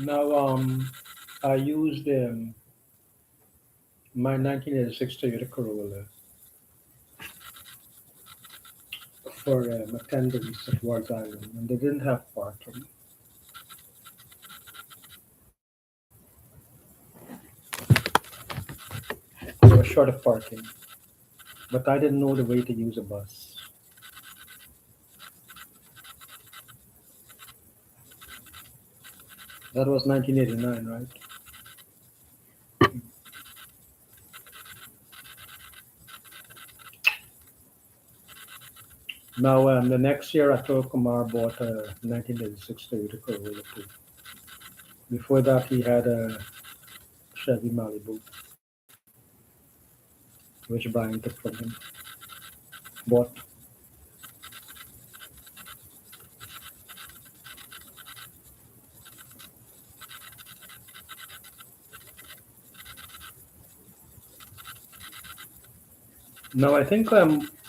Now, I used my 1986 Toyota Corolla for attendance at Ward's Island, and they didn't have parking. They were short of parking, but I didn't know the way to use a bus. That was 1989, right? Now, the next year, Atul Kumar bought a 1986 Toyota Corolla too. Before that, he had a Chevy Malibu, which Brian took from him. Bought. Now, I think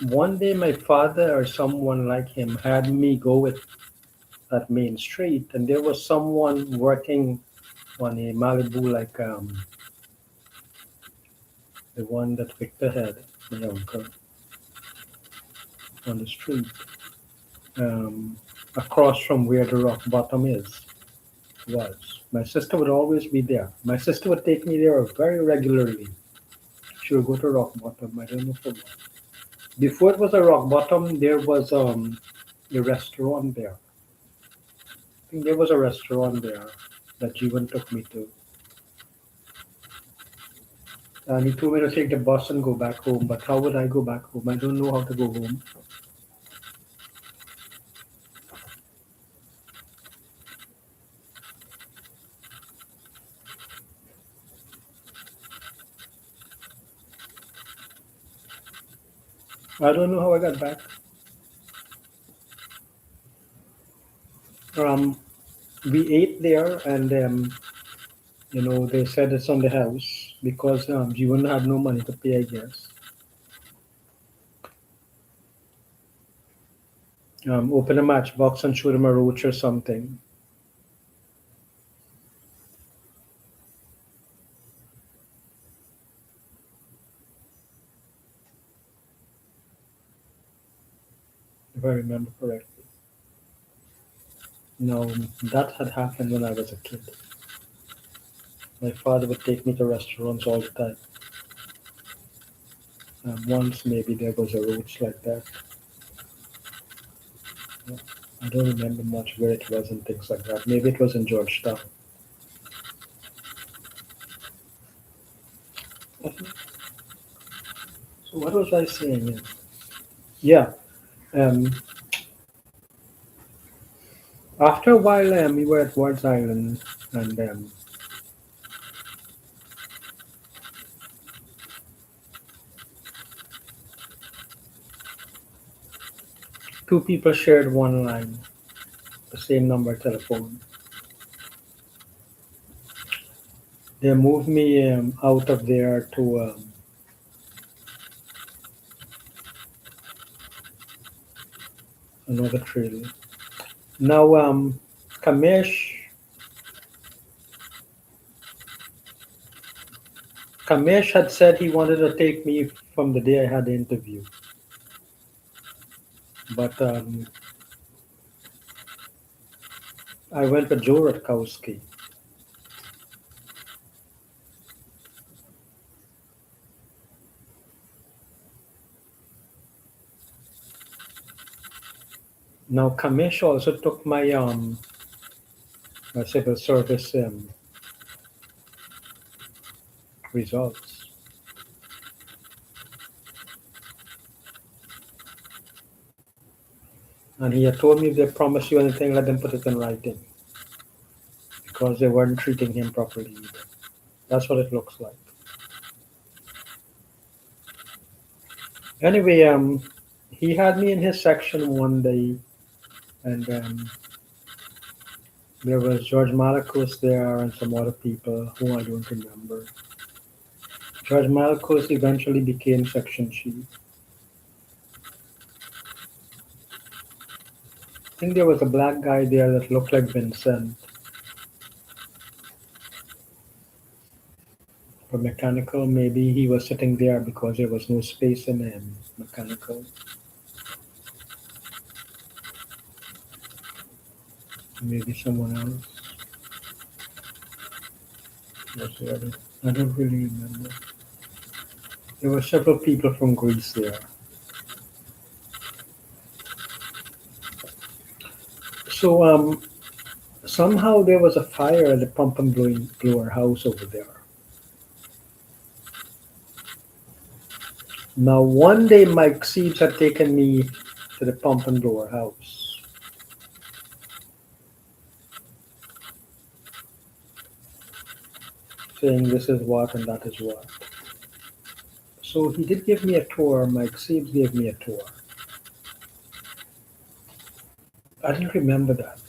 one day my father or someone like him had me go with at Main Street, and there was someone working on a Malibu like the one that Victor had, my uncle, on the street, um, across from where the rock bottom is was. My sister would always be there. My sister would take me there very regularly. She would go to rock bottom. I don't know for what. Before it was a rock bottom, there was a restaurant there. I think there was a restaurant there that Jeevan took me to. And he told me to take the bus and go back home. But how would I go back home? I don't know how to go home. I don't know how I got back. Um, we ate there, and they said it's on the house because Jeevan had no money to pay, I guess. Open a matchbox and shoot him a roach or something. If I remember correctly. No, that had happened when I was a kid. My father would take me to restaurants all the time. Once maybe there was a roach like that. Yeah. I don't remember much where it was and things like that. Maybe it was in Georgetown. So what was I saying? Yeah. Um, After a while, we were at Ward's Island, and two people shared one line, the same number telephone. They moved me out of there to another trail. Now, Kamesh had said he wanted to take me from the day I had the interview, but I went with Joe Rutkowski. Now, Kamesh also took my civil service results, and he had told me if they promise you anything, let them put it in writing because they weren't treating him properly either. That's what it looks like. Anyway, he had me in his section one day, and there was George Malakos there and some other people who I don't remember. George Malakos eventually became section chief. I think there was a black guy there that looked like Vincent. For mechanical, maybe he was sitting there because there was no space in him. Mechanical, maybe someone else was there. I don't really remember. There were several people from Greece there. So somehow there was a fire at the pump and blower house over there. Now one day Mike Siebes had taken me to the pump and blower house, saying this is what and that is what. So he did give me a tour. Mike Siebes gave me a tour. I didn't remember that.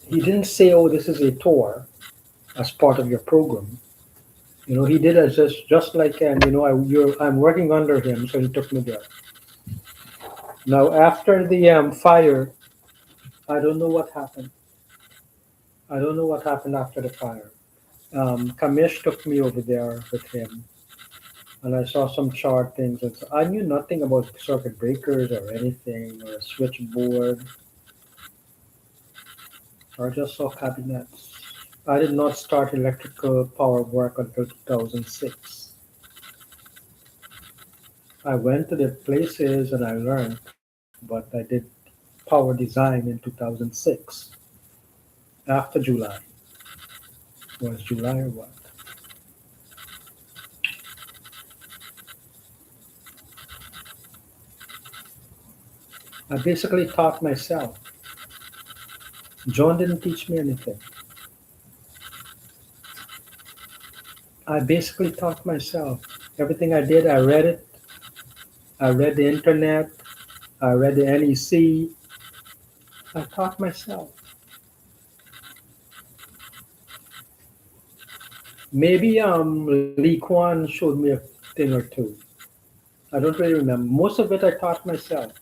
He didn't say, "Oh, this is a tour as part of your program." He did as just like, and I'm working under him, so he took me there. Now, after the fire, I don't know what happened. I don't know what happened after the fire. Kamish took me over there with him, and I saw some chart things. And so I knew nothing about circuit breakers or anything, or a switchboard, or just saw cabinets. I did not start electrical power work until 2006. I went to the places and I learned, but I did power design in 2006 after July. Was July or what? I basically taught myself. John didn't teach me anything. I basically taught myself. Everything I did, I read it. I read the internet. I read the NEC. I taught myself. Maybe Lee Kwan showed me a thing or two. I don't really remember. Most of it I taught myself.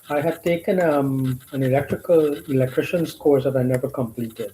I had taken an electrician's course that I never completed.